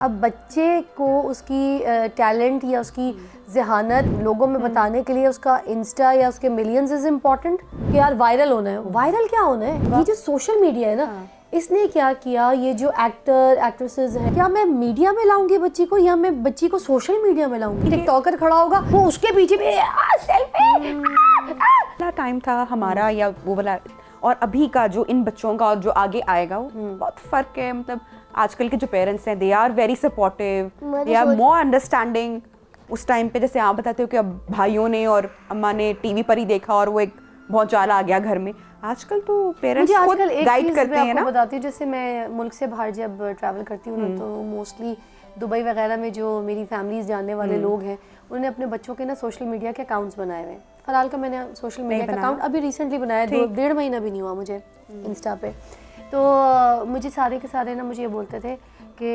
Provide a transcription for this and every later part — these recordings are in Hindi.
अब बच्चे को उसकी टैलेंट या उसकी ज़हानत लोगों में बताने के लिए उसका इंस्टा या उसके मिलियंस इज़ इम्पॉर्टेंट कि यार वायरल होना है। वायरल क्या होना है? ये जो सोशल मीडिया है ना, इसने क्या किया, ये जो एक्टर एक्ट्रेसेस हैं, क्या मैं मीडिया में लाऊंगी बच्ची को या मैं बच्ची को सोशल मीडिया में लाऊंगी? टिकटॉकर खड़ा होगा, वो उसके पीछे भी सेल्फी। टाइम था हमारा या वो वाला और अभी का जो इन बच्चों का और जो आगे आएगा वो बहुत फर्क है। मतलब आजकल के जो पेरेंट्स हैं they are very supportive, they are more understanding. उस टाइम पे जैसे आप बताते हो कि अब भाइयों ने और अम्मा ने टीवी पर ही देखा और वो एक भौचाल आ गया घर में। आजकल तो पेरेंट्स खुद गाइड करते हैं ना। बताती हूँ, जैसे मैं मुल्क से बाहर जब ट्रैवल करती हूँ ना, तो मोस्टली दुबई वगैरह में जो मेरी फैमिलीज जानने वाले लोग हैं, उन्होंने अपने बच्चों के ना सोशल मीडिया के अकाउंट्स बनाए हुए हैं। फराल का मैंने सोशल मीडिया का अकाउंट अभी रिसेंटली बनाया, 1.5 महीना भी नहीं हुआ मुझे इंस्टा पे। तो मुझे सारे के सारे ना मुझे ये बोलते थे कि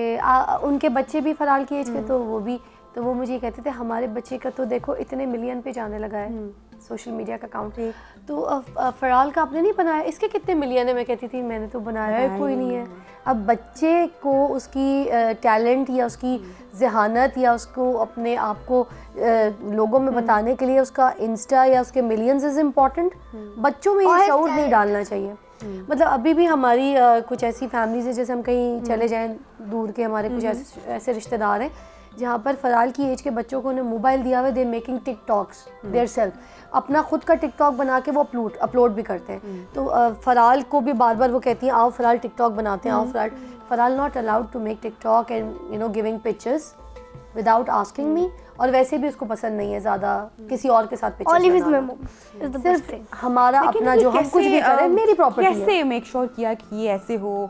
उनके बच्चे भी फराल की एज के, तो वो मुझे कहते थे हमारे बच्चे का तो देखो इतने मिलियन पे जाने लगा है सोशल मीडिया का अकाउंट। तो फराल का आपने नहीं बनाया, इसके कितने मिलियन है? मैं कहती थी मैंने तो बनाया है, कोई नहीं है। अब बच्चे को उसकी टैलेंट या उसकी ज़हानत या उसको अपने आप को लोगों में बताने के लिए उसका इंस्टा या उसके मिलियंस इज़ इम्पॉर्टेंट। बच्चों में ये शऊर नहीं डालना चाहिए। मतलब अभी भी हमारी कुछ ऐसी फैमिलीज है, जैसे हम कहीं चले जाएं दूर के, हमारे कुछ ऐसे रिश्तेदार हैं जहाँ पर फराल की एज के बच्चों को उन्हें मोबाइल दिया हुआ है, they making TikToks their self, अपना खुद का टिकटॉक बना के वो अपलोड भी करते हैं। तो फराल को भी बार बार वो कहती हैं आओ फराल टिकटॉक बनाते हैं, आओ फराल not allowed to make TikTok and giving pictures without asking me. और वैसे भी उसको पसंद नहीं है ज़्यादा किसी और के साथ पिक्चर्स, सिर्फ हमारा अपना जो हम कुछ भी करें मेरी प्रॉपर्टी है। कैसे मेक श्योर किया कि ये ऐसे हो,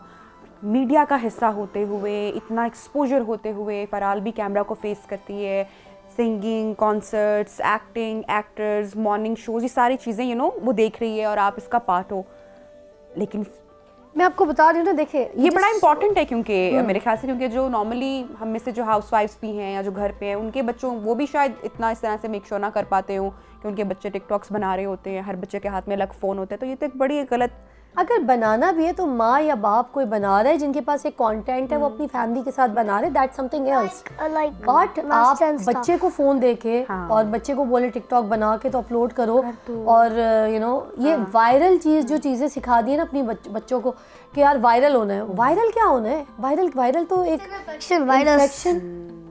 मीडिया का हिस्सा होते हुए, इतना एक्सपोजर होते हुए फराल भी कैमरा को फेस करती है, singing, concerts, acting, actors, morning shows, ये सारी चीज़ें वो देख रही है और आप इसका पार्ट हो। लेकिन मैं आपको बता रही हूँ ना, देखिए ये बड़ा इंपॉर्टेंट है क्योंकि मेरे ख्याल से, क्योंकि जो नॉर्मली हम में से जो हाउसवाइफ्स भी हैं या जो घर पे हैं, उनके बच्चों वो भी शायद इतना इस तरह से मेक श्योर ना कर पाते हो कि उनके बच्चे टिकटॉक्स बना रहे होते हैं, हर बच्चे के हाथ में अलग फ़ोन होता है। तो ये तो एक बड़ी गलत, अगर बनाना भी है तो माँ या बाप कोई बना रहा है जिनके पास एक कंटेंट है, वो अपनी फैमिली के साथ बना रहे, दैट्स समथिंग एल्स। बट आप बच्चे को फ़ोन देके और बच्चे को बोले टिकटॉक बना के तो अपलोड करो और ये वायरल चीज़, जो चीज़ें सिखा दी है ना अपनी बच्चों को कि यार वायरल होना है। वायरल क्या होना है? वायरल तो एक इन्फेक्शन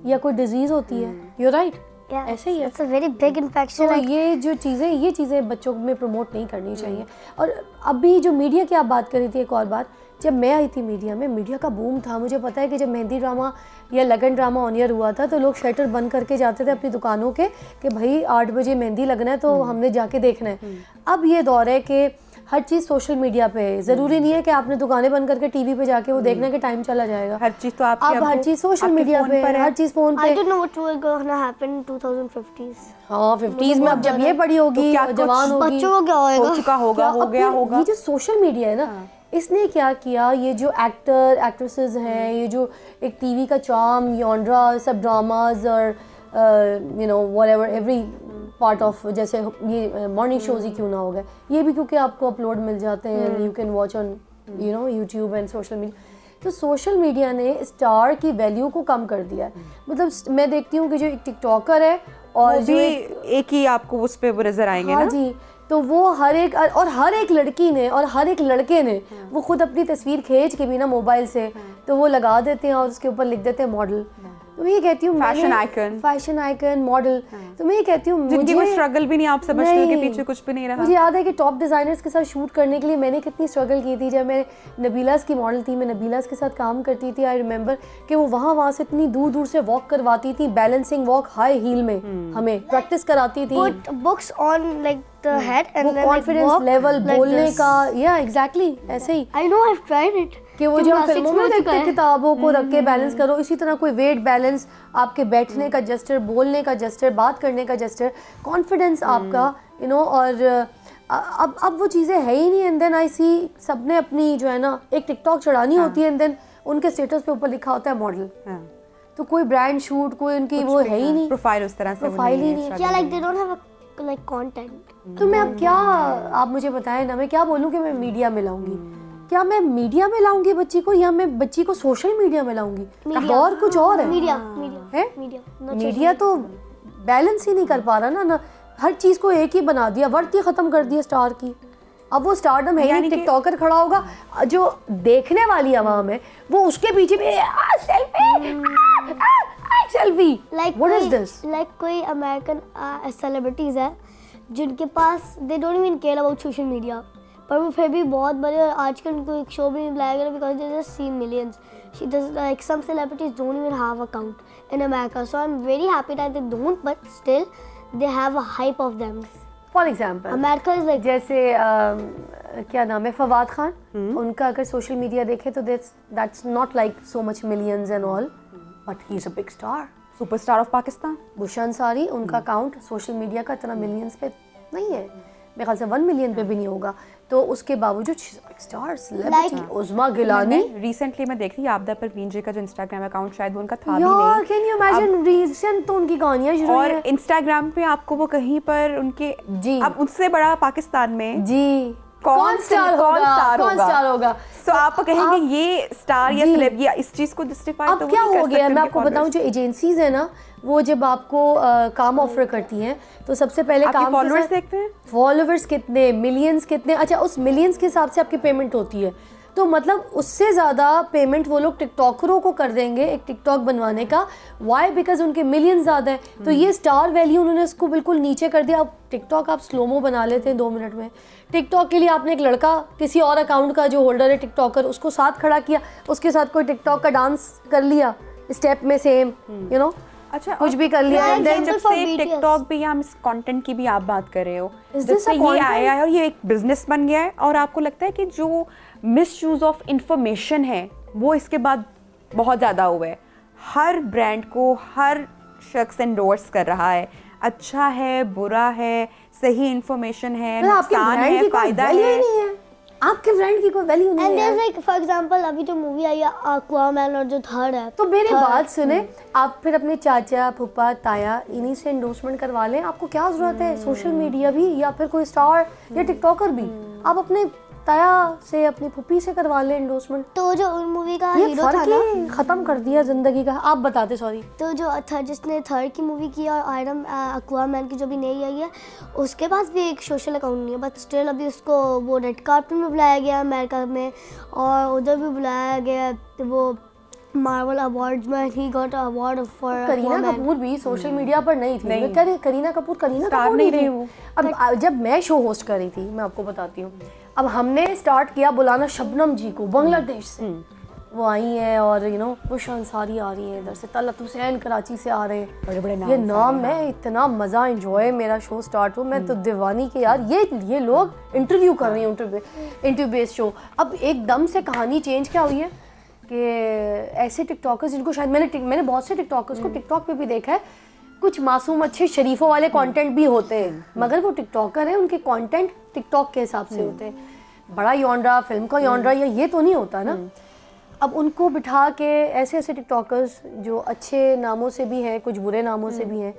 या कोई डिजीज़ होती है। यू राइट, ऐसे ही है। It's a very big infection. तो ये चीज़ें बच्चों में प्रमोट नहीं करनी चाहिए। और अभी जो मीडिया की आप बात कर रही थी, एक और बात, जब मैं आई थी मीडिया में, मीडिया का बूम था। मुझे पता है कि जब मेहंदी ड्रामा या लगन ड्रामा ऑन एयर हुआ था तो लोग शटर बंद करके जाते थे अपनी दुकानों के कि भाई 8 बजे मेहंदी लगना है तो हमने जाके देखना है। अब ये दौर है कि हर चीज़ सोशल मीडिया पे है। ज़रूरी नहीं है कि आपने दुकानें बंद करके टीवी पे जाके वो देखना कि टाइम चला जाएगा। हर चीज़ तो आपकी अब हर चीज़ सोशल मीडिया पे है, हर चीज़ फ़ोन पे। I don't know what will gonna happen in 2050s. हाँ, 50s में अब जब ये बड़ी होगी, जवान होगी, बच्चों को क्या होएगा? हो चुका होगा, हो गया होगा। ये जो सोशल मीडिया है ना, इसने क्या किया, ये जो एक्टर एक्ट्रेसेस हैं, ये जो एक टीवी का चार्म, यॉन्ड्रा, सब ड्रामाज और व्हाटएवर एवरी पार्ट ऑफ, जैसे ये मॉर्निंग शोज ही क्यों ना हो गए, ये भी क्योंकि आपको अपलोड मिल जाते हैं, you can watch on YouTube and social media. तो सोशल मीडिया ने स्टार की वैल्यू को कम कर दिया है। मतलब मैं देखती हूँ कि जो एक टिकटॉकर है और जो एक ही आपको उस पे वो नजर आएंगे। हाँ ना जी, तो वो हर एक लड़की ने और हर एक लड़के ने वो खुद अपनी तस्वीर खींच के भी ना मोबाइल से तो वो लगा देते हैं और उसके ऊपर लिख देते हैं मॉडल। तो मैं ये कहती हूँ फैशन आइकन मॉडल। तो मैं ये कहती हूँ जिनकी कोई स्ट्रगल भी नहीं, आप समझते हो कि पीछे कुछ भी नहीं रहा। मुझे याद है कि टॉप डिज़ाइनर्स के साथ शूट करने के लिए मैंने कितनी स्ट्रगल की थी। जब मैं नबीलास की मॉडल थी, मैं नबीलास के साथ काम करती थी, आई रिमेंबर कि वो वहाँ से इतनी दूर से वॉक करवाती थी, बैलेंसिंग वॉक हाई हील में, हमें प्रैक्टिस कराती थी। Put books on like the head and then confidence level बोलने का, या एग्जैक्टली ऐसे ही। I know, I've tried it. कि वो जो फिल्मों में देखते किताबों को रख के बैलेंस करो, इसी तरह कोई वेट बैलेंस, आपके बैठने का जस्चर, बोलने का जस्चर, बात करने का जस्चर, कॉन्फिडेंस आपका, और अब वो चीज़ें है ही नहीं। एंड देन आई सी सबने अपनी जो है ना एक टिकटॉक चढ़ानी होती है, एंड देन उनके स्टेटस पे ऊपर लिखा होता है मॉडल। तो कोई ब्रांड शूट, कोई उनकी वो है ही नहीं, प्रोफाइल उस तरह से प्रोफाइल ही नहीं। Yeah, like they don't have a content. तो मैं अब क्या, आप मुझे बताएं ना, मैं क्या बोलूँ कि मैं मीडिया में लाऊंगी? क्या मैं मीडिया में लाऊंगी बच्ची को या मैं बच्ची को सोशल मीडिया में लाऊंगी? मीडिया। और कुछ और है। मीडिया है मीडिया मीडिया तो बैलेंस ही नहीं कर पा रहा ना हर चीज को एक ही बना दिया, वर्थ ही खत्म कर दिया स्टार की। अब वो स्टारडम है ही नहीं, टिकटॉकर खड़ा होगा, जो देखने वाली आवाम है वो उसके पीछे भी selfie like what is this? Like कोई अमेरिकन सेलिब्रिटीज है जिनके पास they don't even care about social media, पर वो फिर भी बहुत बड़े, और आजकल उनको एक शो भी नहीं बुलाया गया because they just see millions. She does, like some celebrities don't even have account in America, so I'm very happy that they don't, but still they have a hype of them. For example America is like जैसे क्या नाम है फवाद खान, उनका अगर सोशल मीडिया देखे तो that's not like so much millions and all, but he is a big star, superstar of Pakistan. बुशा अंसारी, उनका अकाउंट सोशल मीडिया का इतना मिलियंस पे नहीं है, मेरे ख्याल से 1 मिलियन पे भी नहीं होगा, तो उसके बावजूद स्टार सेलिब्रिटी उज़मा गिलानी. रिसेंटली मैं देख रही आपदा परवीन जी का जो इंस्टाग्राम अकाउंट शायद वो उनका था भी यार नहीं. कैन यू इमेजिन रीसेंट तो उनकी कहानियां शुरू और हैं. इंस्टाग्राम पे आपको वो कहीं पर उनके जी. अब उससे बड़ा पाकिस्तान में जी कौन स्टार होगा? सो आप कहेंगे ये स्टार या जी. सेलेब या इस चीज को जस्टिफाई अब क्या हो गया, मैं आपको बताऊं, जो एजेंसीज है ना वो जब आपको काम ऑफर करती हैं तो सबसे पहले काम फॉलोअर्स देखते हैं, फॉलोअर्स कितने, मिलियंस कितने, अच्छा उस मिलियंस के हिसाब से आपकी पेमेंट होती है, तो मतलब उससे ज़्यादा पेमेंट वो लोग टिकटॉकरों को कर देंगे एक टिकटॉक बनवाने का. वाई? बिकॉज उनके मिलियंस ज़्यादा है, तो ये स्टार वैल्यू उन्होंने उसको बिल्कुल नीचे कर दिया. अब टिकटॉक आप स्लोमो बना लेते हैं 2 मिनट में, टिकटॉक के लिए आपने एक लड़का किसी और अकाउंट का जो होल्डर है टिकटॉकर उसको साथ खड़ा किया, उसके साथ कोई टिकटॉक का डांस कर लिया स्टेप में सेम, यू नो, अच्छा कुछ भी कर लिया. Yeah, And then example जब for से BTS. टिकटॉक भी या हम कंटेंट की भी आप बात कर रहे हो, Is जब this से a ये content? आया है और ये एक बिजनेस बन गया है, और आपको लगता है कि जो मिसयूज ऑफ इंफॉर्मेशन है वो इसके बाद बहुत ज़्यादा हुआ है. हर ब्रांड को हर शख्स एंडोर्स कर रहा है, अच्छा है बुरा है, सही इंफॉर्मेशन है, आपके नुकसान ब्रांड है, की कोई फायदा वैल्यू ही है. नहीं है, आपके ब्रांड की कोई वैल्यू नहीं and है. there's like for example अभी जो मूवी आई है Aquaman और जो थर्ड है, तो मेरी बात सुने, आप फिर अपने चाचा फूफा ताया इन्हीं से एंडोर्समेंट करवा लें, आपको क्या जरूरत है सोशल मीडिया भी या फिर कोई स्टार या टिकटॉकर भी, आप अपने ताया से अपनी फूफी से करवा लें एंडोर्समेंट. तो जो उन मूवी का ये हीरो था फर्क ना, ही खत्म कर दिया जिंदगी का. आप बताते, सॉरी. तो जो जिसने थर्ड की मूवी की और आयरन एक्वामैन की जो भी नई आई है उसके पास भी एक सोशल अकाउंट नहीं है, बट स्टिल अभी उसको वो रेड कार्पेट में बुलाया गया अमेरिका में, और उधर भी बुलाया गया वो मार्वल अवार्ड्स में, he got award for Kareena Kapoor भी सोशल मीडिया पर नहीं थी. नहीं. करीना कपूर स्टार नहीं रही वो. अब जब मैं शो होस्ट कर रही थी, मैं आपको बताती हूँ, अब हमने स्टार्ट किया बुलाना शबनम जी को बांग्लादेश से. वो आई हैं और यू नो बुशा अंसारी आ रही हैं इधर से, तलत हुसैन कराची से आ रहे हैं, बड़े-बड़े नाम ये से नाम है. इतना मज़ा एंजॉय मेरा शो स्टार्ट हो, मैं तो दीवानी के यार ये लोग इंटरव्यू कर रही हैं, इंटरव्यू बेस्ड शो. अब एकदम से कहानी चेंज क्या हुई है कि ऐसे टिकटॉकर्स जिनको शायद मैंने बहुत से टिकटॉकर्स को टिकटॉक पे भी देखा है, कुछ मासूम अच्छे शरीफों वाले कंटेंट भी होते हैं, मगर वो टिकटॉकर हैं, उनके कंटेंट टिकटॉक के हिसाब से होते हैं. बड़ा यॉन्ड्रा, फिल्म का यॉन्ड्रा, ये तो नहीं होता ना. अब उनको बिठा के ऐसे टिकटॉकर्स जो अच्छे नामों से भी हैं, कुछ बुरे नामों से भी हैं,